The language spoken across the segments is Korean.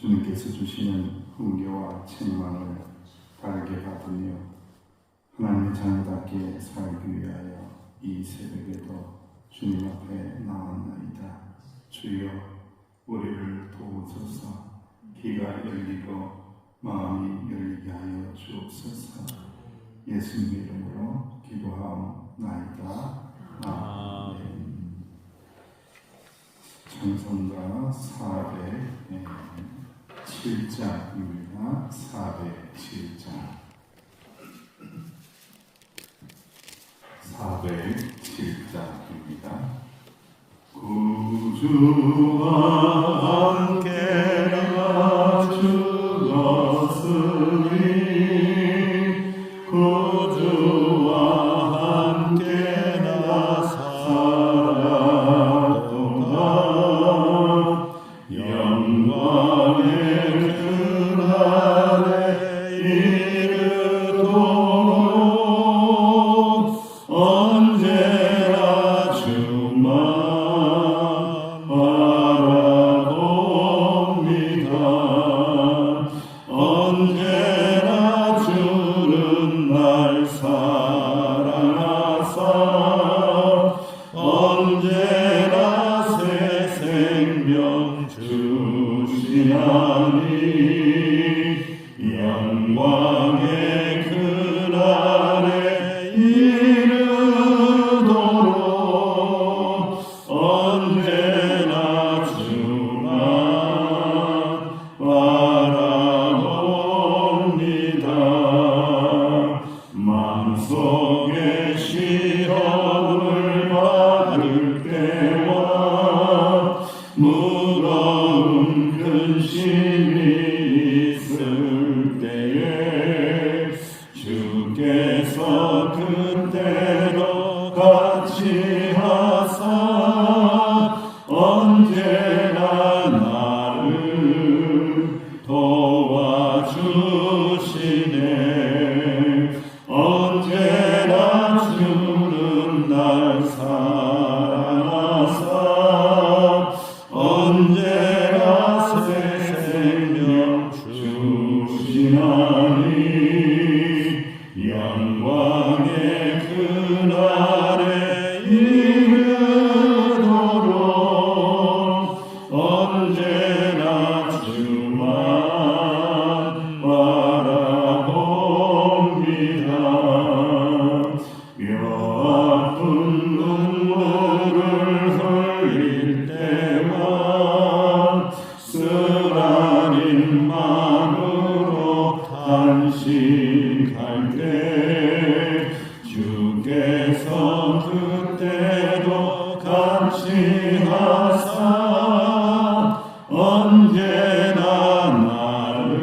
주님께서 주시는 훈계와 책망을 바르게 받으며 하나님의 자녀답게 살기 위하여 이 새벽에도 주님 앞에 나왔나이다. 주여 우리를 도우소서. 귀가 열리고 마음이 열리게 하여 주옵소서. 예수님 이름으로 기도하옵나이다. 아멘. 찬송가 407장입니다. 407장 407장입니다. 구주와 함께 나 죽었으니 구주와 함께 나 살았도다. 영광의 그날에 이르도록 언제나 주만 바라봅니다. 언제나 주는 날 사랑하사 언제나 새 생명 주시나니 영광의 그날에 이르도록 언제나 주만 바라봅니다. 마음속에 시험을 받을 때와 무거운 근심이 있을 때에 주께서 그때도 같이 하사 언제나 나를 도와주시네. 언제나 주는 날 사랑하사 언제나 새 생명 주시나니 영광의 그날에 이르도록 언제나 주만 바라봅니다. 뼈 아픈 눈물을 흘릴 때와 쓰라린 마음으로 탄식할 때 주께서 그때도 같이 하사 언제나 나를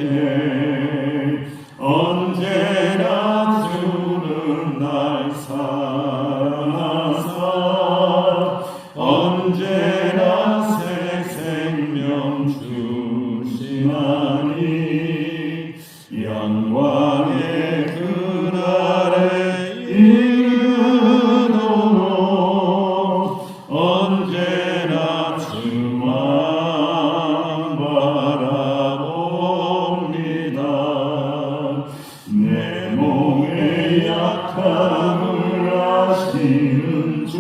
생각하시네. 언제나 주는 날 사랑하사 언제나 새 생명 주시나니 영광의 그날에 이르도록 언제나 주만 바라봅니다. 내 몸의 약함을 아시는 주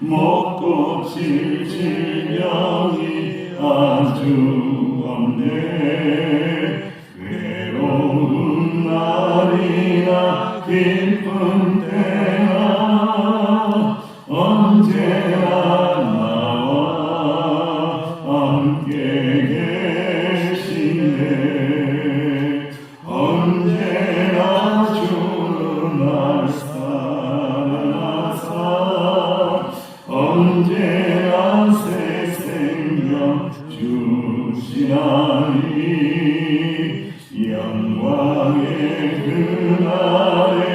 못 고칠 질병이 아주 없네. 괴로운 날이나 기쁜 때나 언제나 나와 함께 계시네. 언제나 주는 날 사랑하사 언제나 새 생명 주시나니 영광의 그날에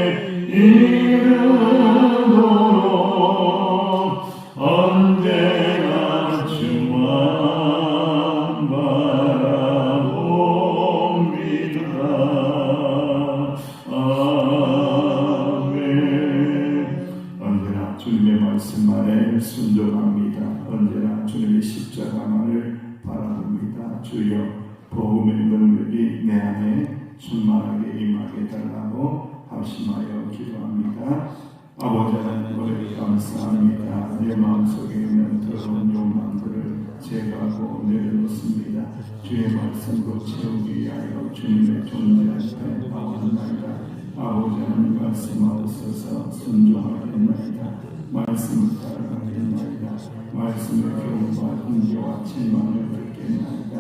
안에 순종합니다. 언제나 주님의 십자가만을 바라봅니다. 주여 복음의 능력이 내 안에 충만하게 임하게 달라고 합심하여 기도합니다. 아버지 하나님 감사합니다. 내 마음속에 있는 더러운 욕망들을 제거하고 내려놓습니다. 주의 말씀으로 채우기 위하여 주님의 존재 앞에 나옵니다. 아버지 하나님 말씀하옵소서. 순종하겠나이다. 말씀을 따라가겠나이다. 말씀의 교훈과 인교와 책망을 듣겠나이다.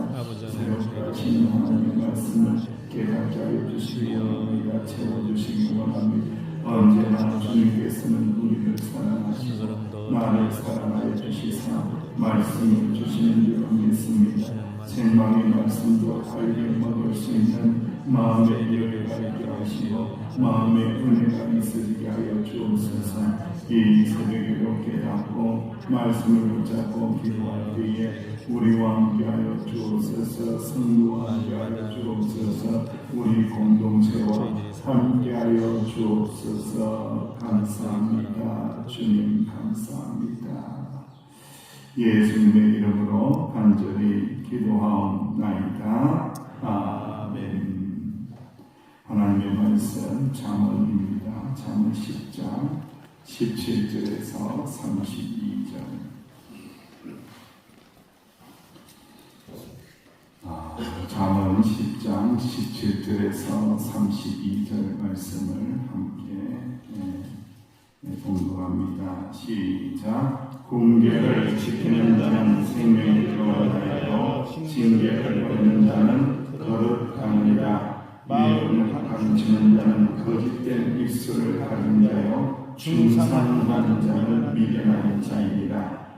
새롭게 하신 하나님의 말씀을 깨닫게 하여 주시기 원합니다. 채워주시기 원합니다. 언제나 주님께서는 우리를 사랑하시고 나를 사랑하여 주시사 말씀을 주시는 줄 믿습니다. 생명의 말씀도 알게 먹을 수 있는 마음의 열매가 있게 하시고 마음의 은혜가 있으게 하여 주옵소서. 이 새벽에도 깨닫고 말씀을 붙잡고 기도할 때에 우리와 함께하여 주옵소서. 성도와 함께하여 주옵소서. 우리 공동체와 함께하여 주옵소서. 감사합니다. 주님 감사합니다. 예수님의 이름으로 간절히 기도하옵나이다. 아멘. 하나님의 말씀 잠언입니다. 잠언 10장 17절에서 32절. 잠언 10장 17절에서 32절 말씀을 함께 봉독합니다. 시작. 궁계를 지키는 자는 생명을 얻어하여 징계를 받는 자는 거룩하니라. 미움을 감추는 자는 거짓된 입술을 가진 자요 중상하는 자는 미련한 자이니라.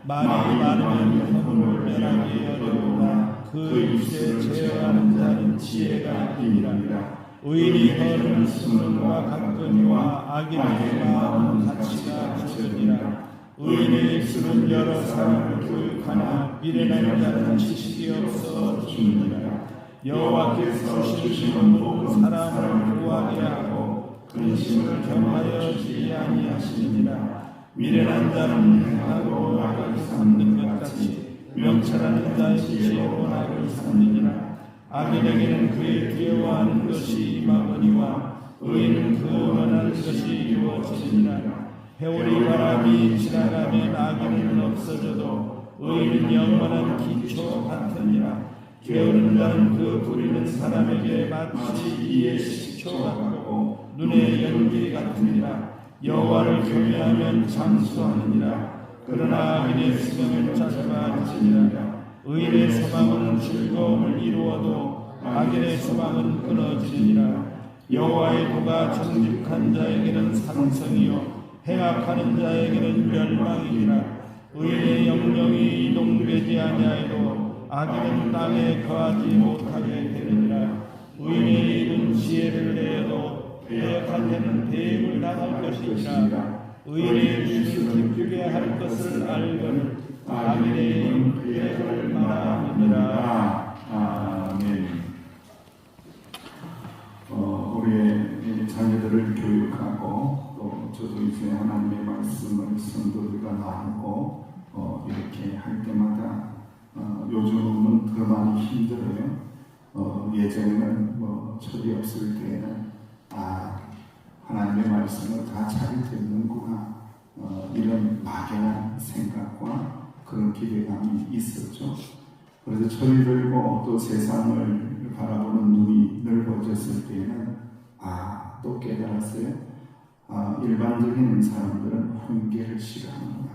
말이 많으면 흠을 면하기 어려우나 그 입술을 제어하는 자는 지혜가 있느니라. 의인이 거르는 수문과 가끔이와 악인의 마음은 가치가 없으니라. 의인의 입술은 여러 사람을 교육하나 미련한 자는 지식이 없어 죽느니라. 여호와께서 주시는 복은 사람을 구하게 하고 근심을 겸하여 주지 아니하시느니라. 미련한 자는 행하고 낙을 삼는 것 같이 명철하는 자의 지혜로 낙을 삼느니라. 악인에게는 그의 두려워하는 것이 임하거니와 의인은 그 원하는 것이 이루어지니라. 해오리 바람이 지나가면 악인은 없어져도 의인은 영원한 기초 같으니라. 게으른 자는 그 부리는 사람에게 마치 이의 식초 같고 눈의 연기 같으니라. 여호와를 경외하면 장수하느니라. 그러나 악인의 수명은 짧아지니라. 의인의 소망은 즐거움을 이루어도 악인의 소망은 끊어지니라. 여호와의 도가 정직한 자에게는 상성이요 행악하는 자에게는 멸망이니라. 의인의 영령이 이동되지 아니하여도 악인은 땅에 거하지 못하게 되느니라. 의인의 입은 지혜를 내어도 배역한 자는 대입을 당할 것이니라. 의인의 입을 기쁘게 할 것을 알거늘 악인의 입은 배역을 말하느니라. 아멘. 우리의 자녀들을 교육하고 또 저도 이제 하나님의 말씀을 성도들과 나누고 이렇게 할 때마다 요즘은 더 많이 힘들어요. 예전에는 철이 없을 때에는 하나님의 말씀을 다 잘 듣는구나 이런 막연한 생각과 그런 기대감이 있었죠. 그래서 철이 들고 또 세상을 바라보는 눈이 넓어졌을 때에는 또 깨달았어요. 일반적인 사람들은 훈계를 싫어하는구나,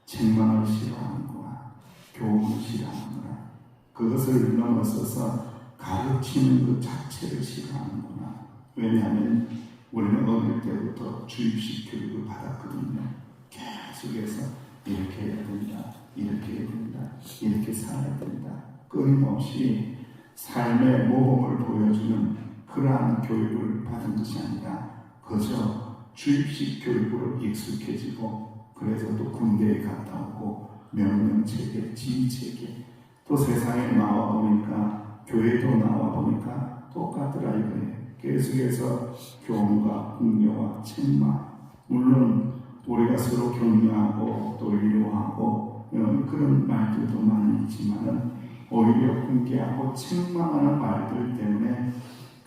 책망을 싫어하는구나, 교훈을 싫어하는구나, 그것을 넘어서서 가르치는 것 자체를 싫어하는구나. 왜냐하면 우리는 어릴 때부터 주입식 교육을 받았거든요. 계속해서 이렇게 해야 된다, 이렇게 해야 된다, 이렇게 살아야 된다. 끊임없이 삶의 모범을 보여주는 그러한 교육을 받은 것이 아니라 그저 주입식 교육으로 익숙해지고 그래서 또 군대에 갔다 오고 명령체계, 지휘체계 또 세상에 나와 보니까 교회도 나와 보니까 똑같더라 이거예요. 계속해서 교훈과 공려와 책망, 물론 우리가 서로 격려하고 또 위로하고 그런 말들도 많이 있지만 오히려 훈계하고 책망하는 말들 때문에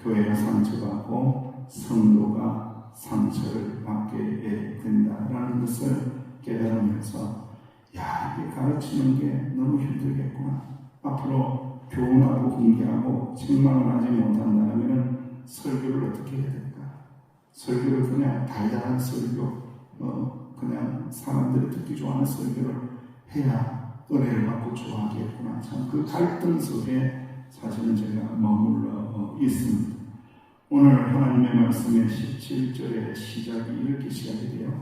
교회가 상처받고 성도가 상처를 받게 된다라는 것을 깨달으면서 이게 가르치는 게 너무 힘들겠구나. 앞으로 교훈하고 훈계하고 책망을 하지 못한다면 설교를 어떻게 해야 될까? 설교를 그냥 달달한 설교, 그냥 사람들이 듣기 좋아하는 설교를 해야 은혜를 받고 좋아하겠구나. 참 그 갈등 속에 사실은 제가 머물러 있습니다. 오늘 하나님의 말씀의 17절의 시작이 이렇게 시작이 돼요.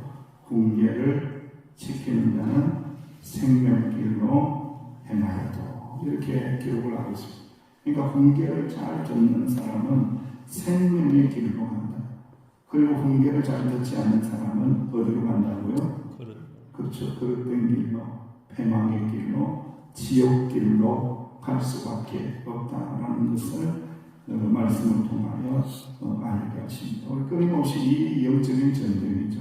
훈계를 지키는 자는 생명길로 행하여도, 이렇게 기록을 하고 있습니다. 그러니까 훈계를 잘 듣는 사람은 생명의 길로 간다. 그리고 훈계를 잘 듣지 않는 사람은 어디로 간다고요? 그렇죠. 그릇된 길로, 패망의 길로, 지옥 길로 갈 수밖에 없다라는 것을 말씀을 통하여 알게 하십니다. 우리 끊임없이 이 영적인 전쟁이죠.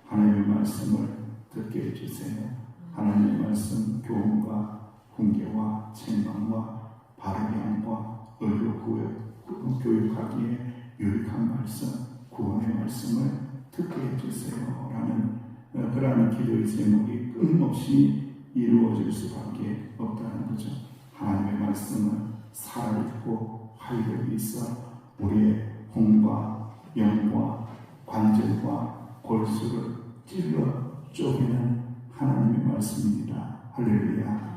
하나님의 말씀을 듣게 해주세요. 하나님의 말씀, 교훈과 훈계와 책망과 바르게 함과 의로 교육하기에 유익한 말씀, 구원의 말씀을 듣게 해주세요 라는 그러한 기도의 제목이 끊임없이 이루어질 수밖에 없다는 거죠. 하나님의 말씀은 살아있고 활력이 있어 우리의 혼과 영과 관절과 골수를 찔러 쪼개는 하나님의 말씀입니다. 할렐루야.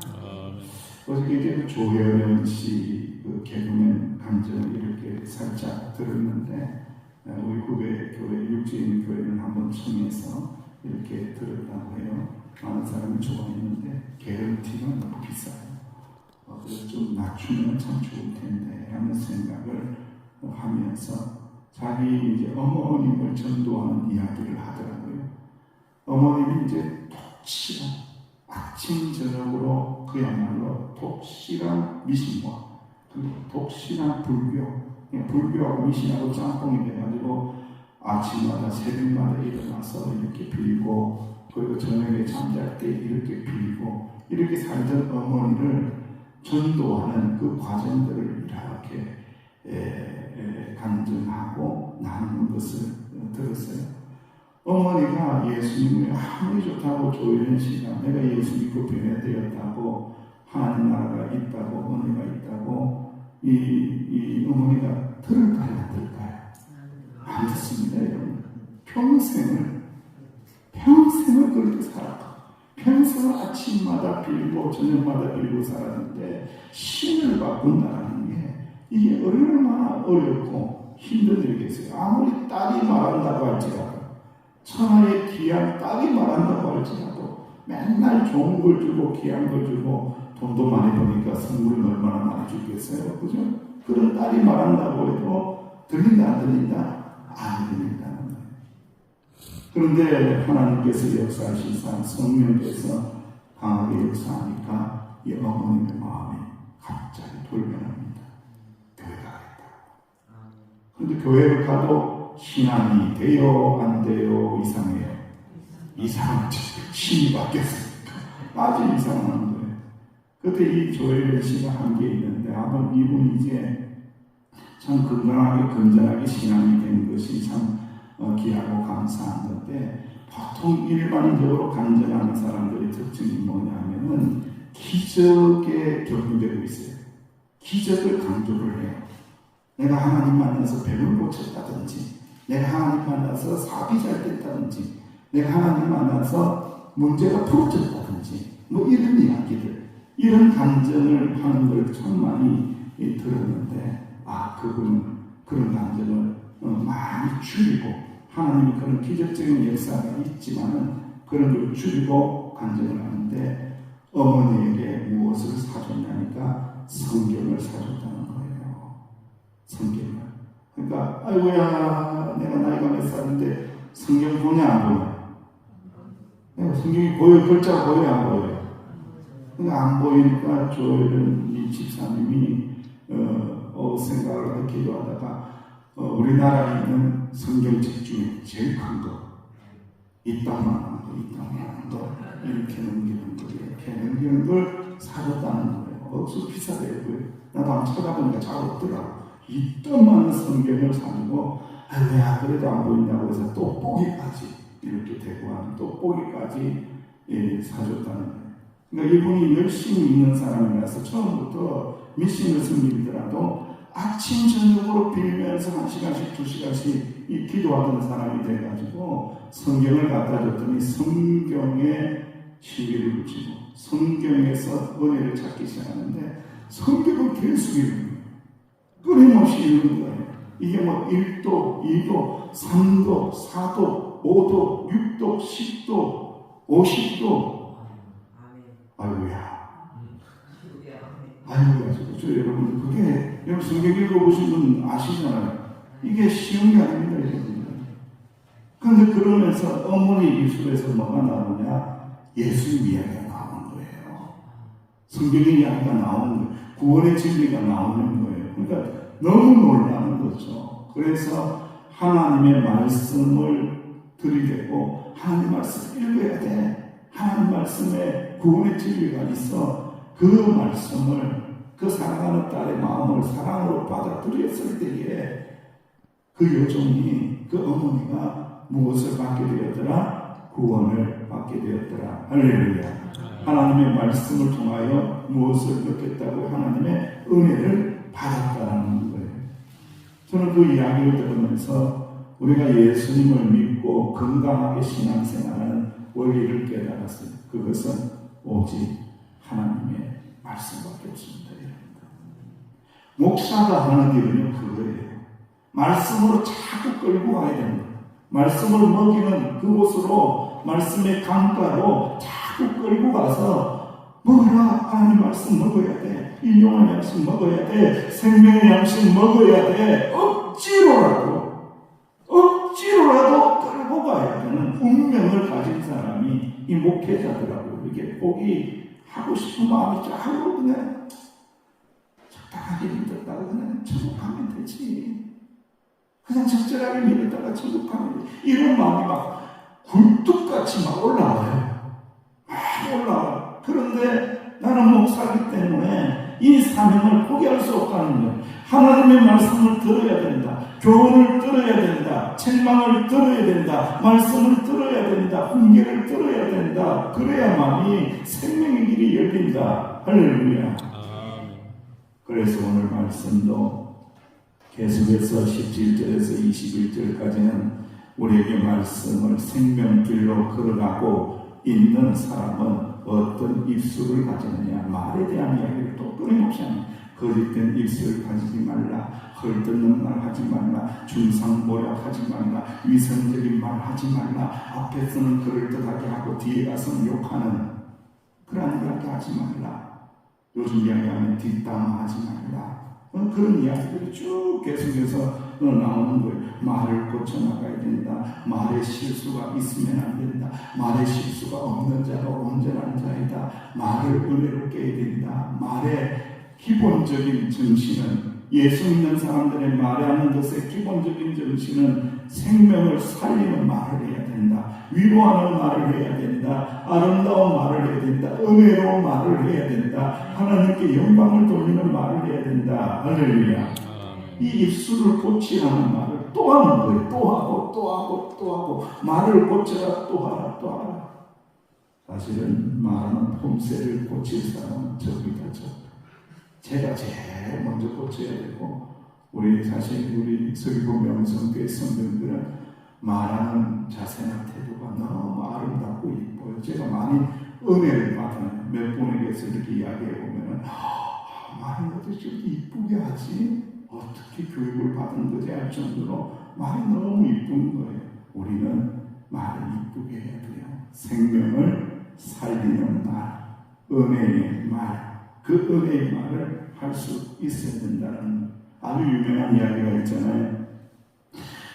어저께 이제 조혜련 씨 개그맨 감정을 이렇게 살짝 들었는데, 우리 후배 교회, 육지인 교회는 한번 청해서 이렇게 들었다고 해요. 많은 사람이 좋아했는데 개런티가 너무 비싸요. 그래서 좀 낮추면 참 좋을 텐데 라는 생각을 하면서 자기 이제 어머님을 전도하는 이야기를 하더라고요. 어머님이 이제 독실한 아침 저녁으로 그야말로 독실한 미신과 그리고 독실한 불교하고 미신하고 짬뽕이 돼가지고 아침마다 새벽마다 일어나서 이렇게 빌고, 그리고 저녁에 잠잘 때 이렇게 빌고, 이렇게 살던 어머니를 전도하는 그 과정들을 이렇게 간증하고 나누는 것을 들었어요. 어머니가 예수님이 아무리 좋다고 조혜련 씨가 내가 예수 믿고 변화되었다고, 하나님 나라가 있다고, 은혜가 있다고, 이 어머니가 들을까요, 안 들을까요? 안 듣습니다, 여러분. 평생을 그렇게 살았고, 평생을 아침마다 빌고 저녁마다 빌고 살았는데 신을 바꾼다는 게 이게 얼마나 어렵고 힘든 일이겠어요. 아무리 딸이 말한다고 할지라도, 천하의 귀한 딸이 말한다고 할지라도 맨날 좋은 걸 주고 귀한 걸 주고, 돈도 많이 버니까 선물을 얼마나 많이 주겠어요, 그죠? 그런 딸이 말한다고 해도 들린다 안 들린다? 안 들린다는 거예요. 그런데 하나님께서 역사하시사 성령께서 강하게 역사하니까 이 어머님의 마음이 갑자기 돌변합니다. 교회 가겠다. 그런데 교회를 가도 신앙이 돼요 안 돼요? 이상해요. 이상하죠. 신이 바뀌었으니까 아주 이상한 거예요. 그때 이 조혜련 씨가 한 게 있는데, 아마 이분이 이제 참 건강하게 건전하게 신앙이 된 것이 참 귀하고 감사한 건데, 보통 일반적으로 간증하는 사람들의 특징이 뭐냐면은 기적에 격분되고 있어요. 기적을 강조를 해요. 내가 하나님 만나서 병을 고쳤다든지, 내가 하나님 만나서 사업이 잘 됐다든지, 내가 하나님 만나서 문제가 풀어졌다든지, 뭐 이런 이야기들, 이런 간증을 하는 걸 참 많이 들었는데, 그분은 그런 감정을 많이 줄이고, 하나님이 그런 기적적인 역사가 있지만은 그런 걸 줄이고 간증을 하는데, 어머니에게 무엇을 사줬냐니까 성경을 사줬다는 거예요. 성경을. 그러니까 아이고야, 내가 나이가 몇 살인데 성경 보냐 안 보냐? 내가 성경이 보여, 글자가 보여 안 보여요? 그러니까 안 보이니까 조혜련 이 집사님이 생각을 하고 기도하다가 우리나라에 있는 성경책 중에 제일 큰 거, 이 땅만 이렇게 넘기는 걸 사줬다는 거예요. 억수 비싸대요. 나도 한번 찾아보니까 잘 없더라고. 이 땅만 성경을 사주고 왜 그래도 안 보인다고 해서 떡볶이까지 이렇게 대구하는 떡볶이까지 사줬다는 거예요. 그러니까 이분이 열심히 있는 사람이라서 처음부터 미신을 섬기더라도 아침 저녁으로 빌면서 1시간씩 2시간씩 이 기도하던 사람이 돼가지고 성경을 갖다 줬더니 성경에 시비를 붙이고 성경에서 은혜를 찾기 시작하는데 성경은 계속 읽는 거예요. 끊임없이 읽는 거예요. 이게 뭐 1도, 2도, 3도, 4도, 5도, 6도, 10도, 50도. 아이고야. 저 여러분, 그게, 여러분 성경 읽어보신 분 아시잖아요. 이게 쉬운 게 아닙니다, 여러분. 그런데 그러면서 어머니 입술에서 뭐가 나오냐? 예수님 이야기가 나오는 거예요. 성경의 이야기가 나오는 거예요. 구원의 진리가 나오는 거예요. 그러니까 너무 놀라는 거죠. 그래서 하나님의 말씀을 들이대고 하나님 말씀 읽어야 돼. 하나님 말씀에 구원의 진리가 있어. 그 말씀을 그 사랑하는 딸의 마음을 사랑으로 받아들였을 때에 그 여종이 그 어머니가 무엇을 받게 되었더라? 구원을 받게 되었더라. 할렐루야. 하나님의 말씀을 통하여 무엇을 얻겠다고 하나님의 은혜를 받았다는 거예요. 저는 그 이야기를 들으면서 우리가 예수님을 믿고 건강하게 신앙생활하는 원리를 깨달았어요. 그것은 오직 하나님의 말씀밖에 없습니다. 목사가 하는 일은 그거예요. 말씀으로 자꾸 끌고 가야 됩니다. 말씀을 먹이는 그곳으로 말씀의 강가로 자꾸 끌고 가서 먹어라. 하나님 말씀 먹어야 돼. 일용할 양식 먹어야 돼. 생명의 양식 먹어야 돼. 억지로라도 끌고 가야 되는 운명을 가진 사람이 이 목회자더라고요. 이게 포기하고 싶은 마음이 자꾸 그냥 적당하게 믿었다가 그냥 천국하면 되지. 그냥 적절하게 믿었다가 천국하면 되지. 이런 마음이 막 굴뚝같이 막 올라와요. 막 올라와요. 그런데 나는 목사이기 때문에 이 사명을 포기할 수 없다는 거예요. 하나님의 말씀을 들어야 된다. 교훈을 들어야 된다. 책망을 들어야 된다. 말씀을 들어야 된다. 훈계를 들어야 된다. 그래야만이 생명의 길이 열린다. 할렐루야. 그래서 오늘 말씀도 계속해서 17절에서 21절까지는 우리에게 말씀을 생명길로 걸어가고 있는 사람은 어떤 입술을 가지느냐. 말에 대한 이야기를 또 끊임없이 하는 거짓된 입술을 가지지 말라. 헐뜯는 말 하지 말라. 중상모략하지 말라. 위선적인 말 하지 말라. 앞에서는 그럴듯하게 하고 뒤에 가서는 욕하는 그런 이야기 하지 말라. 요즘 이야기하면 뒷담화하지 말라. 그런 이야기들이 쭉 계속해서 나오는 거예요. 말을 고쳐나가야 된다. 말에 실수가 있으면 안 된다. 말에 실수가 없는 자로 온전한 자이다. 말을 은혜롭게 해야 된다. 말의 기본적인 정신은 예수 믿는 사람들의 말하는 것의 기본적인 정신은 생명을 살리는 말을 해야 된다. 위로하는 말을 해야 된다. 아름다운 말을 해야 된다. 은혜로운 말을 해야 된다. 하나님께 영광을 돌리는 말을 해야 된다. 할렐루야. 이 입술을 고치라는 말을 또 하는 거예요. 또 하고 말을 고쳐라. 또 하라. 사실은 말하는 폼새를 고칠 사람은 저기다 저. 제가 제일 먼저 고쳐야 되고, 사실 우리 서귀포 명성교회 성도들은 말하는 자세나 태도가 너무 아름답고 이뻐요. 제가 많이 은혜를 받아요. 몇 분에게서 이렇게 이야기해 보면은, 말을 어떻게 이렇게 이쁘게 하지? 어떻게 교육을 받은 거지? 할 정도로 말이 너무 이쁜 거예요. 우리는 말을 이쁘게 해야 돼요. 생명을 살리는 말, 은혜의 말. 그 은혜의 말을 할 수 있어야 된다는 아주 유명한 이야기가 있잖아요.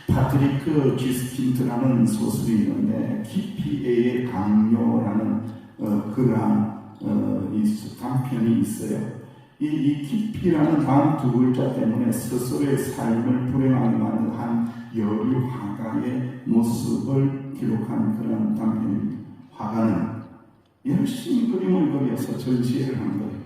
파트리크 쥐스틴트라는 소설이 있는데 기피애의 강요라는 그러한 단편이 있어요. 이 깊이라는 다음 두 글자 때문에 스스로의 삶을 불행하게 만든 한 여류 화가의 모습을 기록한 그런 단편입니다. 화가는 열심히 그림을 그려서 전시회를 한 거예요.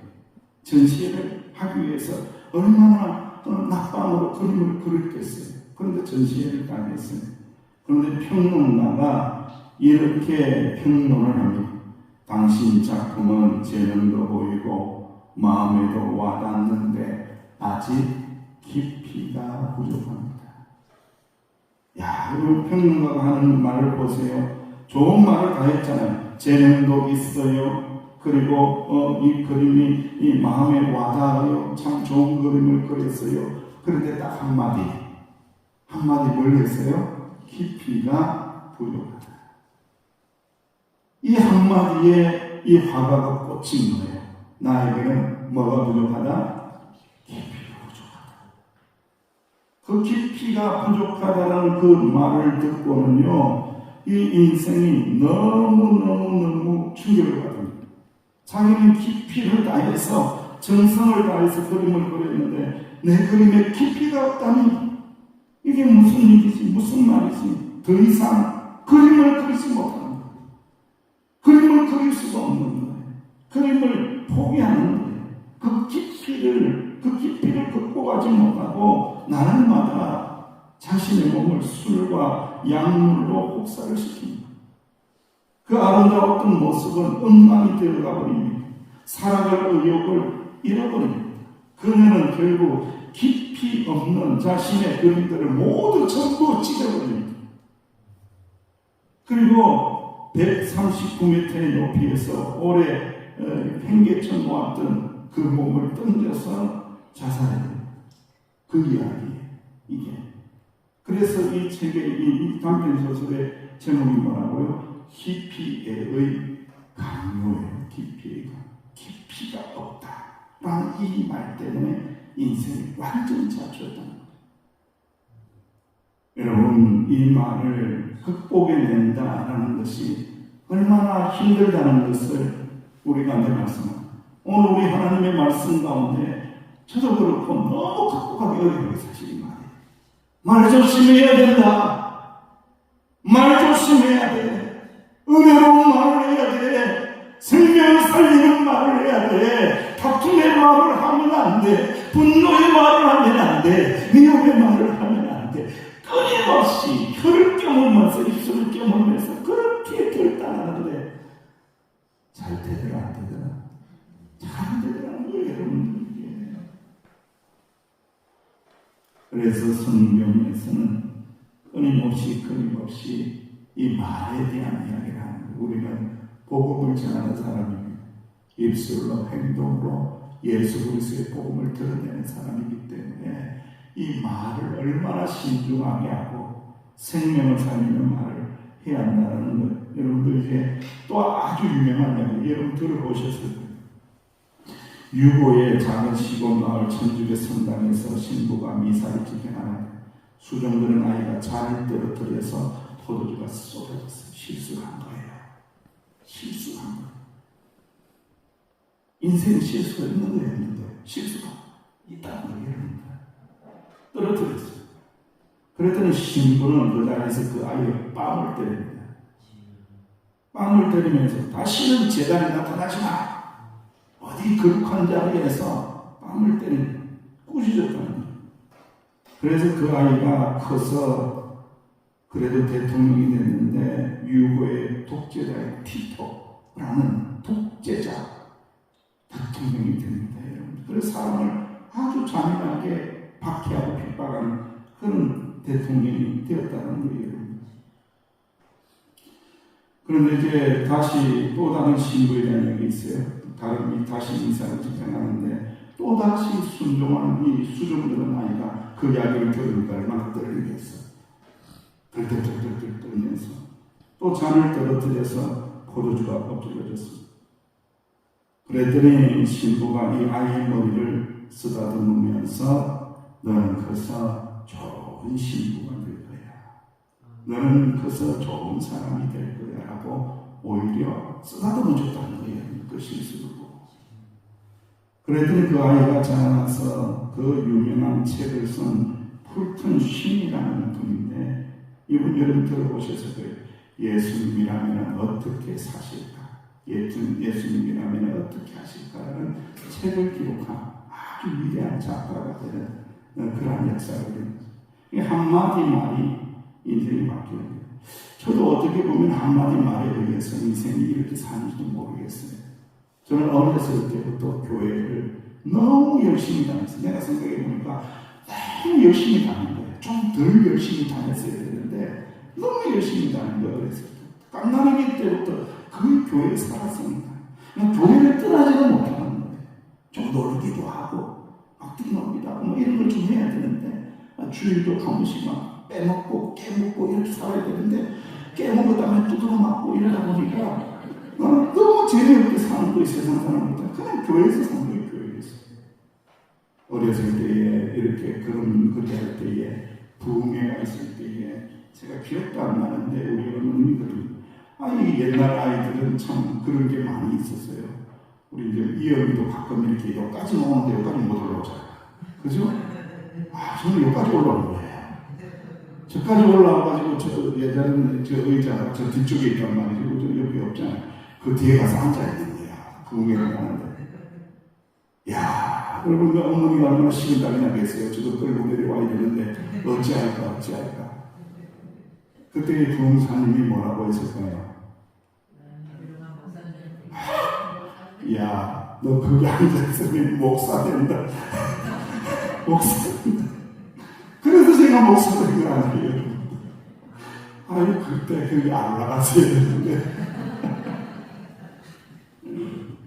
전시회를 하기 위해서 얼마나 낮밤으로 그림을 그렸겠어요. 그런데 전시회를 당했어요. 그런데 평론가가 이렇게 평론을 합니다. 당신 작품은 재능도 보이고 마음에도 와닿는데 아직 깊이가 부족합니다. 야, 이 평론가가 하는 말을 보세요. 좋은 말을 다 했잖아요. 재능도 있어요. 그리고 이 그림이 이 마음에 와닿아요. 참 좋은 그림을 그렸어요. 그런데 딱 한마디 뭘 했어요? 깊이가 부족하다. 이 한마디에 이 화가가 꽂힌 거예요. 나에게는 뭐가 부족하다? 깊이가 부족하다. 그 깊이가 부족하다는 그 말을 듣고는요, 이 인생이 너무 충격을 받습니다. 자기는 깊이를 다해서 정성을 다해서 그림을 그렸는데 내 그림에 깊이가 없다니 이게 무슨 일이지, 무슨 말이지. 더 이상 그림을 그리지 못하는 거예요. 그림을 그릴 수가 없는 거예요. 그림을 포기하는 거예요. 그 깊이를 극복하지 못하고 날마다 자신의 몸을 술과 약물로 혹사를 시킵니다. 그 아름다웠던 모습은 엉망이 되어가 버립니다. 살아갈 의욕을 잃어버립니다. 그녀는 결국 깊이 없는 자신의 그림들을 모두 전부 찢어버립니다. 그리고 139m의 높이에서 오래 팽개쳐 놓았던 그 몸을 던져서 자살해요. 그 이야기예요. 이게. 그래서 이 책의 이 단편 소설의 제목이 뭐라고요? 깊이의 강요예요. 깊이가 없다. 라는 이 말 때문에 인생이 완전히 잡혔다는 거예요. 여러분, 이 말을 극복해낸다라는 것이 얼마나 힘들다는 것을 우리가 내 말씀합니다. 오늘 우리 하나님의 말씀 가운데 저도 그렇고 너무 극복하기 어려워요. 사실 이 말이. 말 조심해야 된다. 말 조심해야 돼. 은혜로운 말을 해야 돼. 생명을 살리는 말을 해야 돼. 다툼의 말을 하면 안 돼. 분노의 말을 하면 안 돼. 미움의 말을 하면 안 돼. 끊임없이 혀를 깨물면서 입술을 깨물면서 그렇게 결단하는데 잘 되더라 안 되더라? 잘 안 되더라는 거예요, 여러분들. 그래서 성경에서는 끊임없이 이 말에 대한 이야기를 하는 거예요. 우리가 복음을 전하는 사람입니다. 입술로 행동으로 예수 그리스도의 복음을 드러내는 사람이기 때문에 이 말을 얼마나 신중하게 하고 생명을 살리는 말을 해야 한다는 거예요. 여러분들 이제 또 아주 유명한 이야기 여러분 들어보셨을 거예요. 유고의 작은 시골 마을 천주교 성당에서 신부가 미사를 집행하는 수종드는 아이가 잔을 떨어뜨려서 포도주가 쏟아졌어요. 실수한 거예요. 인생 실수가 있는 거예요. 실수가 있다는 거예요. 떨어뜨렸어요. 그랬더니 신부는 그 자리에서 그 아이의 뺨을 때립니다. 뺨을 때리면서 다시는 제자리에 나타나지 마. 어디 거룩한 자리에서 뺨을 때리는 꾸짖었다는 거예요. 그래서 그 아이가 커서 그래도 대통령이 됐는데 유고의 독재자의 티토라는 독재자 대통령이 됩니다. 여러분. 그래서 사람을 아주 잔인하게 박해하고 핍박하는 그런 대통령이 되었다는 거예요. 그런데 이제 다시 또 다른 신부에 대한 얘기 있어요. 다시 미사를 집행하는데 또 다시 순종하는 이 수종들은 아이가 그 이야기를 들으니까 얼마나 떨리겠어. 들들들들 떨면서 또 잔을 떨어뜨려서 포도주가 엎드려졌어. 그랬더니 신부가 이 아이의 머리를 쓰다듬으면서 너는 커서 좋은 신부가 될 거야. 너는 커서 좋은 사람이 될 거야 라고 오히려 쓰다듬어 줬다는 거예요. 그 실수를 보고. 그랬더니 그 아이가 자라나서 그 유명한 책을 쓴 풀튼 쉰이라는 분인데, 이분 여러분 들어보셔서 그래요. 예수님이라면 어떻게 사실까? 예수님이라면 어떻게 하실까라는 책을 기록한 아주 위대한 작가가 되는 그러한 역사를 그린 거죠. 이 한마디 말이 인생이 바뀌는 거예요. 저도 어떻게 보면 한마디 말에 의해서 인생이 이렇게 사는지도 모르겠어요. 저는 어렸을 때부터 교회를 너무 열심히 다녔어요. 내가 생각해보니까 너무 열심히 다닌 거예요. 좀 덜 열심히 다녔어야 되는데 너무 열심히 다닌 거예요. 어렸을 때. 갓난아기 때부터 그 교회에 살았습니다. 그냥 교회를 떠나지는 못하는 거예요. 좀 놀기도 하고 막 뛰놀기도 하고 뭐 이런 걸 좀 해야 되는데 주일도 한 번씩 막 빼먹고 깨먹고 이렇게 살아야 되는데 깨먹은 다음에 두드러 맞고 이러다 보니까 너무 재미없게 사는 거예요. 세상 사람보다 그냥 교회에서 사는 거예요. 교회에서. 어렸을 때에 이렇게 그렇게 할 때에 부흥회가 있을 때에 제가 기억도 안 나는데 우리 어머니들은 옛날 아이들은 참 그런 게 많이 있었어요. 우리 이제 이어미도 가끔 이렇게 여기까지 오는데 여기까지 못 올라오잖아요. 그죠? 저는 여기까지 올라오는 거예요. 저까지 올라와가지고 저 예전에는 저 의자가 저 뒤쪽에 있단 말이죠. 저 옆에 없잖아요. 그 뒤에 가서 앉아있는 거야. 부흥회를 하는데. 야, 여러분, 어머니가 얼마나 식은땀이 나겠어요. 저도 끌고 내려와야 되는데, 어찌할까. 그때 부흥사님이 뭐라고 했을까요? 야, 너 거기 앉아있으면 목사 된다. 목사 된다. 그래서 제가 목사 된 거 아니에요. 그때 거기 안 올라갔어야 되는데.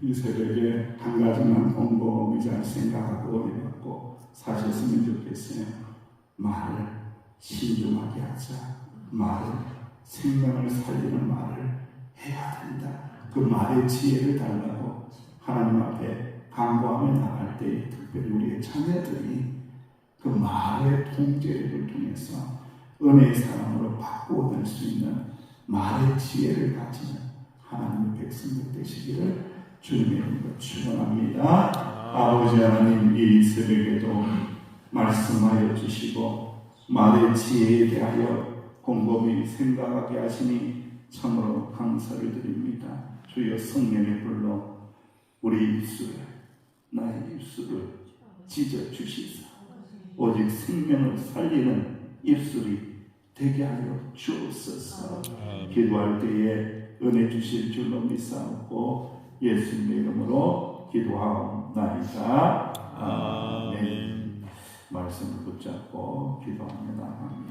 이 새벽에 한 가지만 공부하자 생각하고 해봤고 사셨으면 좋겠어요. 말을 신중하게 하자. 말을 생명을 살리는 말을 해야 된다. 그 말의 지혜를 달라고 하나님 앞에 간구하며 나갈 때 특별히 우리의 자녀들이 그 말의 통제력을 통해서 은혜의 사람으로 바꾸어낼 수 있는 말의 지혜를 가지는 하나님의 백성들 되시기를 주님의 이름으로 축원합니다. 아버지 하나님, 이 새벽에도 말씀하여 주시고 말의 지혜에 대하여 곰곰이 생각하게 하시니 참으로 감사를 드립니다. 주여 성령의 불로 우리 입술을, 나의 입술을 찢어 주시사 오직 생명을 살리는 입술이 되게 하여 주옵소서. 기도할 때에 은혜 주실 줄로 믿사옵고 예수님의 이름으로 기도하옵나이다. 아멘. 말씀을 붙잡고 기도하며 나갑니다.